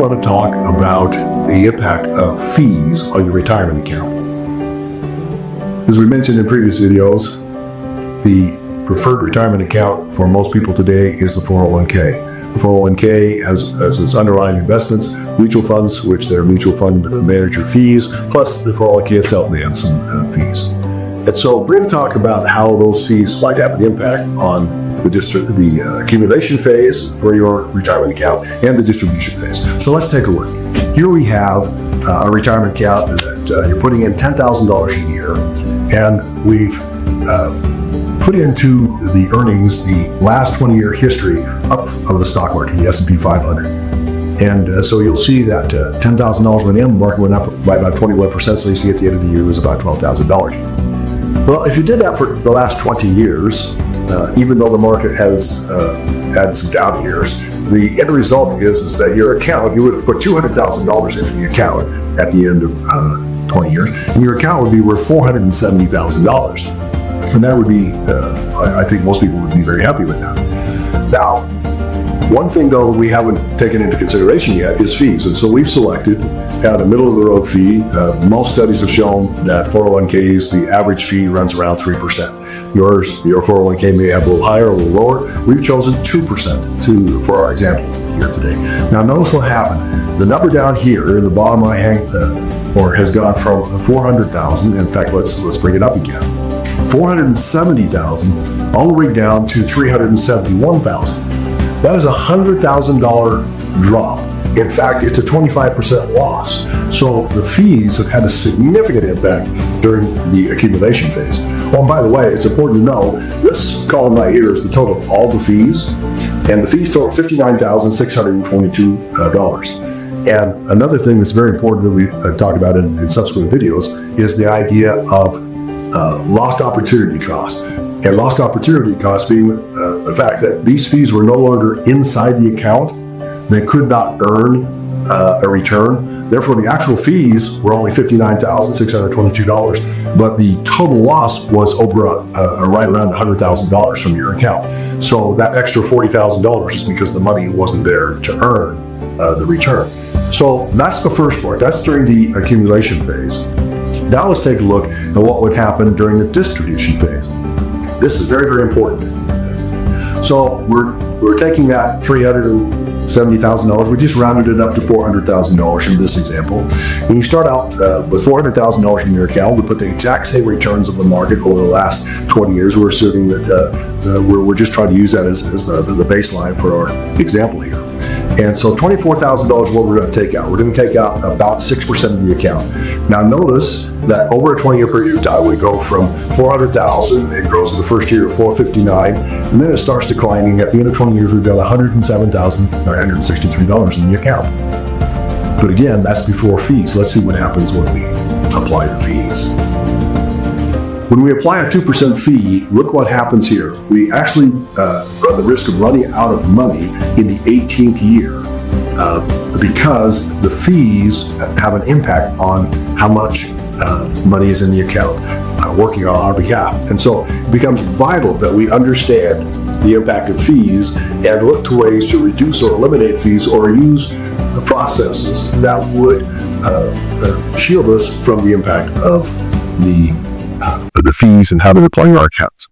want to talk about the impact of fees on your retirement account. As we mentioned in previous videos, the preferred retirement account for most people today is the 401k. The 401k has its underlying investments, mutual funds, which their mutual fund manager fees, plus the 401k itself, they have some fees. And so we're going to talk about how those fees might have an impact on the accumulation phase for your retirement account and the distribution phase. So let's take a look. Here we have a retirement account that you're putting in $10,000 a year, and we've put into the earnings the last 20-year history up of the stock market, the S&P 500. And so you'll see that $10,000 went in, the market went up by about 21%, so you see at the end of the year it was about $12,000. Well, if you did that for the last 20 years, even though the market has had some down years, the end result is that your account, you would have put $200,000 in the account at the end of 20 years, and your account would be worth $470,000. And that would be, I think most people would be very happy with that. Now, one thing though that we haven't taken into consideration yet is fees. And so we've selected at a middle of the road fee. Most studies have shown that 401ks, the average fee runs around 3%. Your 401k may have a little higher or a little lower. We've chosen 2% for our example here today. Now notice what happened. The number down here in the bottom right hand has gone from 400,000. In fact, let's bring it up again. 470,000 all the way down to 371,000. That is a $100,000 drop. In fact, it's a 25% loss. So the fees have had a significant impact during the accumulation phase. Oh, and by the way, it's important to know this column right here is the total of all the fees, and the fees total $59,622. And another thing that's very important that we talk about in subsequent videos is the idea of lost opportunity cost. And lost opportunity cost being the fact that these fees were no longer inside the account. They could not earn a return. Therefore, the actual fees were only $59,622, but the total loss was over right around $100,000 from your account. So that extra $40,000 is because the money wasn't there to earn the return. So that's the first part. That's during the accumulation phase. Now let's take a look at what would happen during the distribution phase. This is very, very important. So we're taking that $370,000. We just rounded it up to $400,000 from this example. When you start out with $400,000 in your account, we put the exact same returns of the market over the last 20 years. We're assuming that we're just trying to use that as the baseline for our example here. And so $24,000 what we're going to take out. We're going to take out about 6% of the account. Now notice that over a 20-year period of time, we go from $400,000, it grows in the first year to $459,000, and then it starts declining. At the end of 20 years, we've got $107,963 in the account. But again, that's before fees. Let's see what happens when we apply the fees. When we apply a 2% fee, look what happens here. We actually run the risk of running out of money in the 18th year because the fees have an impact on how much money is in the account working on our behalf. And so it becomes vital that we understand the impact of fees and look to ways to reduce or eliminate fees or use the processes that would shield us from the impact of the fees and how to apply our accounts.